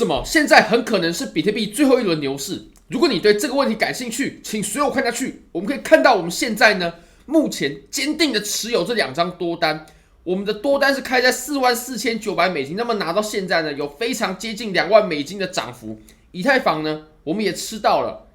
什么现在很可能是比特币最后一轮牛市？如果你对这个问题感兴趣，请随我看下去。我们可以看到，我们现在呢，目前坚定的持有这2张多单。我们的多单是开在$44,900，那么拿到现在呢，有非常接近$2万的涨幅。以太坊呢，我们也吃到了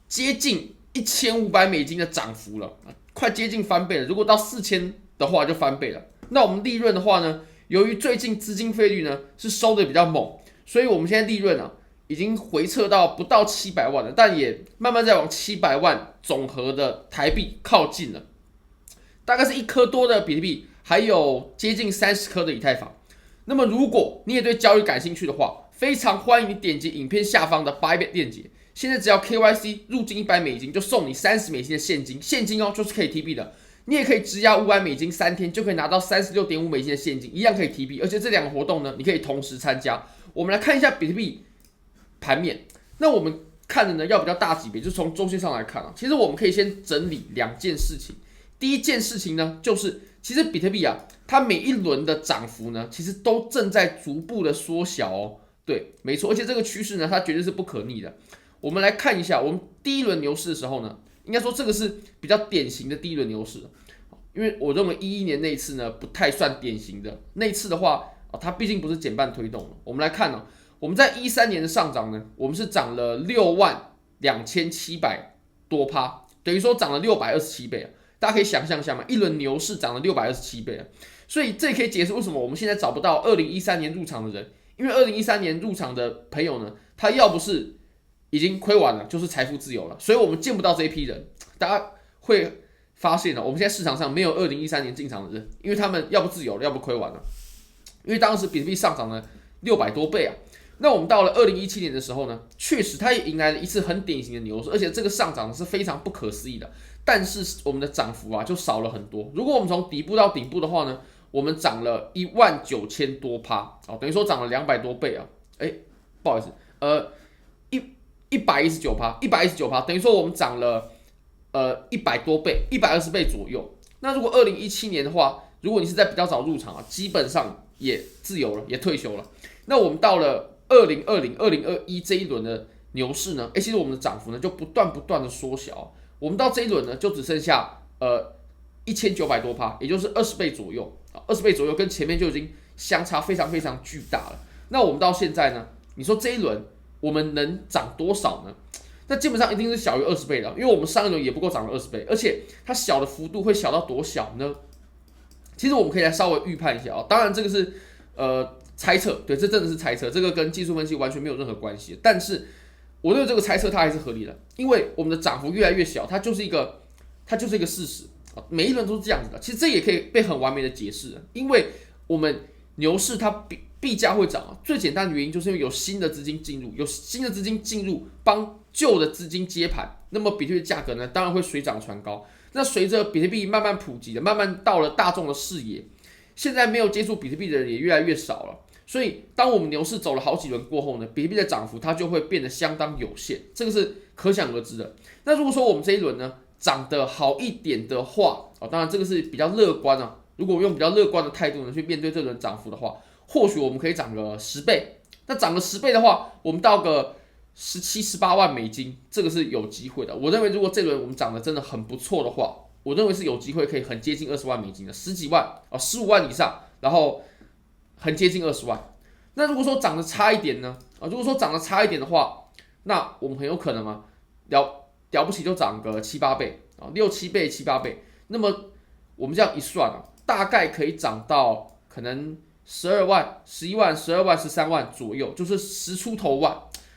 接近$1,500的涨幅了，快接近翻倍了。如果到4000的话，就翻倍了。那我们利润的话呢，由于最近资金费率呢是收的比较猛，所以我们现在利润啊已经回撤到不到700万了，但也慢慢在往700万总和的台币靠近了。大概是1颗多的比特币，还有接近30颗的以太坊。那么如果你也对交易感兴趣的话，非常欢迎你点击影片下方的 Bybit 链接。现在只要 KYC 入金$100，就送你$30的现金，现金哦就是可以 TB 的。你也可以质押$5003天，就可以拿到$36.5的现金，一样可以 TB。而且这2个活动呢，你可以同时参加。我们来看一下比特币盘面。那我们看的呢要比较大级别，就从周线上来看啊。其实我们可以先整理2件事情。第一件事情呢，就是其实比特币啊，它每一轮的涨幅呢，其实都正在逐步的缩小哦。对，没错，而且这个趋势呢，它绝对是不可逆的。我们来看一下，我们第一轮牛市的时候呢，应该说这个是比较典型的第一轮牛市，因为我认为11年那一次呢，不太算典型的。那一次的话，它毕竟不是减半推动的。我们来看呢，我们在13年的上涨呢，我们是涨了62700多趴，等于说涨了627倍啊。大家可以想象一下嘛，一轮牛市涨了627倍啊，所以这也可以解释为什么我们现在找不到2013年入场的人，因为2013年入场的朋友呢，他要不是已经亏完了，就是财富自由了，所以我们见不到这一批人。大家会发现我们现在市场上没有2013年进场的人，因为他们要不自由了，要不亏完了，因为当时比特币上涨了600多倍啊。那我们到了2017年的时候呢，确实它也迎来了一次很典型的牛市，而且这个上涨是非常不可思议的。但是我们的涨幅啊就少了很多。如果我们从底部到顶部的话呢，我们涨了19000多趴，等于说涨了200多倍啊。不好意思，119趴，119趴，等于说我们涨了100多倍，120倍左右。那如果2017年的话，如果你是在比较早入场啊，基本上也自由了，也退休了。那我们到了2020、2021这一轮的牛市呢，其实我们的涨幅呢就不断的缩小。我们到这一轮呢，就只剩下1900多趴，也就是20倍左右，20倍左右，跟前面就已经相差非常巨大了。那我们到现在呢，你说这一轮我们能涨多少呢？那基本上一定是小于20倍的，因为我们上一轮也不过涨了20倍，而且它小的幅度会小到多小呢？其实我们可以来稍微预判一下啊，当然这个是猜测，对，这真的是猜测，这个跟技术分析完全没有任何关系。但是我认为这个猜测它还是合理的，因为我们的涨幅越来越小，它就是一个事实，每一轮都是这样子的。其实这也可以被很完美的解释，因为我们牛市它币价会涨最简单的原因就是因为有新的资金进入，帮旧的资金接盘，那么比特币价格呢，当然会水涨船高。那随着比特币慢慢普及的，慢慢到了大众的视野，现在没有接触比特币的人也越来越少了。所以，当我们牛市走了好几轮过后呢，比特币的涨幅它就会变得相当有限，这个是可想而知的。那如果说我们这一轮呢涨得好一点的话，当然这个是比较乐观啊。如果我用比较乐观的态度呢去面对这轮涨幅的话，或许我们可以涨个10倍。那涨个10倍的话，我们到个17、18万美金，这个是有机会的。我认为如果这轮我们涨得真的很不错的话，我认为是有机会可以很接近20万美金的，10几万15万以上，然后很接近20万。那如果说涨得差一点呢？如果说涨得差一点的话，那我们很有可能了不起就涨个7、8倍6、7倍、7、8倍。那么我们这样一算大概可以涨到可能12万、11万、12万、13万左右，就是10出头万。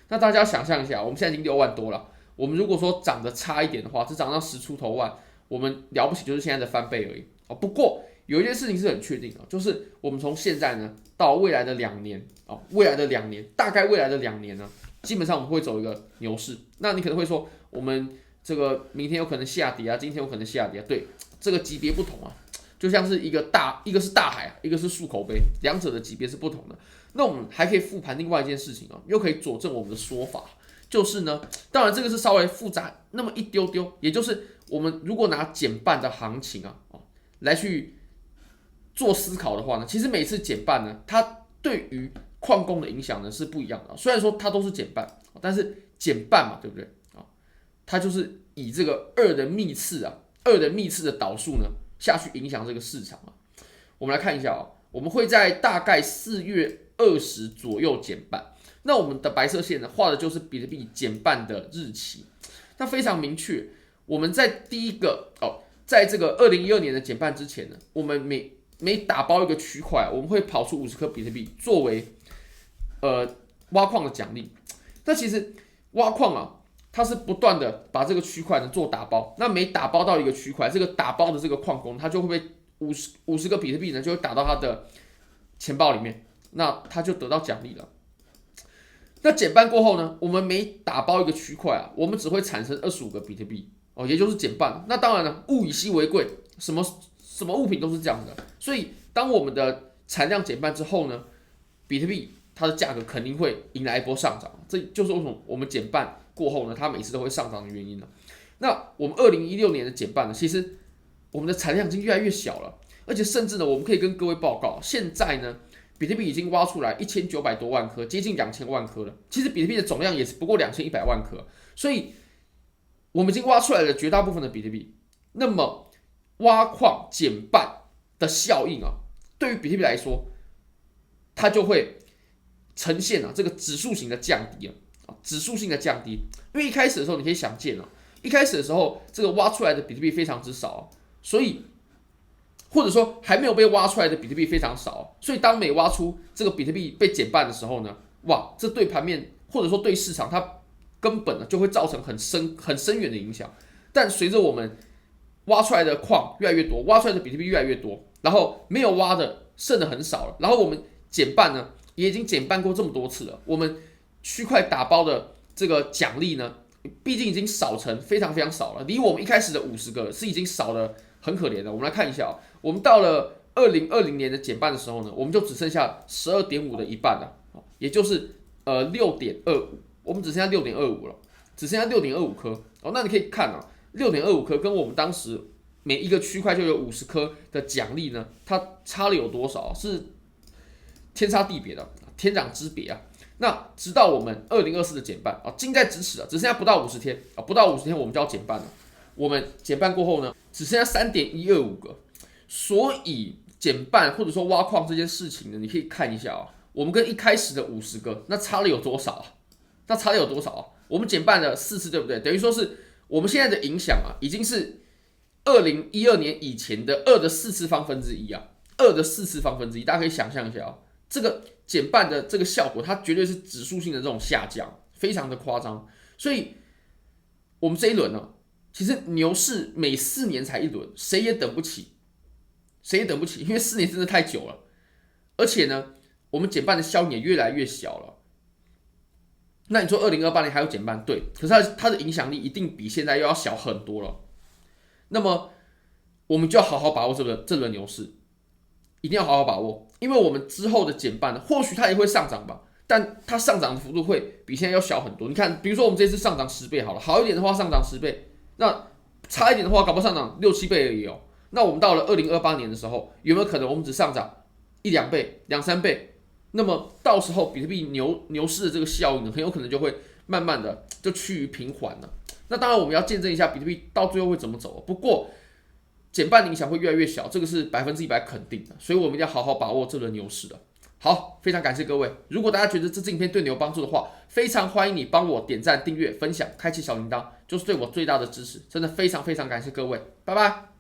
那大家想象一下，我们现在已经6万多了。我们如果说涨得差一点的话，只涨到10出头万，我们了不起就是现在的翻倍而已。不过有一件事情是很确定的，就是我们从现在呢到未来的2年大概未来的2年呢，基本上我们会走一个牛市。那你可能会说，我们这个明天有可能下跌啊，今天有可能下跌啊。对，这个级别不同啊，就像是一个是大海，一个是漱口杯，两者的级别是不同的。那我们还可以复盘另外一件事情又可以佐证我们的说法，就是呢，当然这个是稍微复杂那么一丢丢，也就是我们如果拿减半的行情来去做思考的话呢，其实每次减半呢，它对于矿工的影响呢是不一样的。虽然说它都是减半，但是减半嘛，对不对啊？它就是以这个2的幂次啊，2的幂次的导数呢下去影响这个市场啊。我们来看一下啊，我们会在大概4月20左右减半。那我们的白色线呢画的就是比特币减半的日期，那非常明确。我们在第一个在这个2012年的减半之前呢，我们每打包一个区块，我们会跑出50颗比特币作为挖矿的奖励。那其实挖矿啊，它是不断的把这个区块呢做打包，那每打包到一个区块，这个打包的这个矿工他就会被50个比特币呢就会打到他的钱包里面，那他就得到奖励了。那减半过后呢，我们每打包一个区块啊，我们只会产生25个比特币也就是减半。那当然了，物以稀为贵，什么物品都是这样的。所以当我们的产量减半之后呢，比特币它的价格肯定会迎来一波上涨，这就是为什么我们减半过后呢，它每次都会上涨的原因了。那我们2016年的减半呢，其实我们的产量已经越来越小了，而且甚至呢，我们可以跟各位报告，现在呢，比特币已经挖出来1900多万颗，接近2000万颗了。其实比特币的总量也是不过2100万颗，所以我们已经挖出来了绝大部分的比特币。那么挖矿减半的效应啊，对于比特币来说，它就会呈现这个指数型的降低指数性的降低。因为一开始的时候你可以想见一开始的时候这个挖出来的比特币非常之少所以或者说还没有被挖出来的比特币非常少所以当每挖出这个比特币被减半的时候呢，哇，这对盘面或者说对市场它根本就会造成很深远的影响。但随着我们挖出来的矿越来越多，挖出来的比特币越来越多，然后没有挖的剩的很少了，然后我们减半呢也已经减半过这么多次了，我们区块打包的这个奖励呢，毕竟已经少成非常非常少了，离我们一开始的50个是已经少了很可怜的。我们来看一下我们到了2020年的减半的时候呢，我们就只剩下12.5的一半了，也就是6.25，我们只剩下6.25了，只剩下6.25颗那你可以看6.25颗跟我们当时每一个区块就有50颗的奖励呢，它差了有多少？是天差地别的，天壤之别啊！那直到我们2024的减半近在咫尺只剩下不到50天不到50天我们就要减半了。我们减半过后呢，只剩下3.125个，所以减半或者说挖矿这件事情呢，你可以看一下我们跟一开始的50个那差了有多少那差了有多少我们减半了4次，对不对？等于说是我们现在的影响已经是2012年以前的2的4次方分之一2的4次方分之一，大家可以想象一下这个减半的这个效果，它绝对是指数性的这种下降，非常的夸张。所以，我们这一轮其实牛市每4年才一轮，谁也等不起，因为4年真的太久了。而且呢，我们减半的效应也越来越小了。那你说2028年还有减半，对，可是它的影响力一定比现在又要小很多了。那么，我们就要好好把握这轮牛市。一定要好好把握，因为我们之后的减半呢，或许它也会上涨吧，但它上涨的幅度会比现在要小很多。你看，比如说我们这次上涨10倍好了，好一点的话上涨10倍，那差一点的话搞不好上涨6、7倍而已那我们到了2028年的时候，有没有可能我们只上涨1、2倍、2、3倍？那么到时候比特币牛市的这个效应呢，很有可能就会慢慢的就趋于平缓了。那当然我们要见证一下比特币到最后会怎么走。不过减半的影响会越来越小，这个是100%肯定的，所以我们一定要好好把握这轮牛市的。好，非常感谢各位。如果大家觉得这支影片对你有帮助的话，非常欢迎你帮我点赞、订阅、分享、开启小铃铛，就是对我最大的支持。真的非常非常感谢各位，拜拜。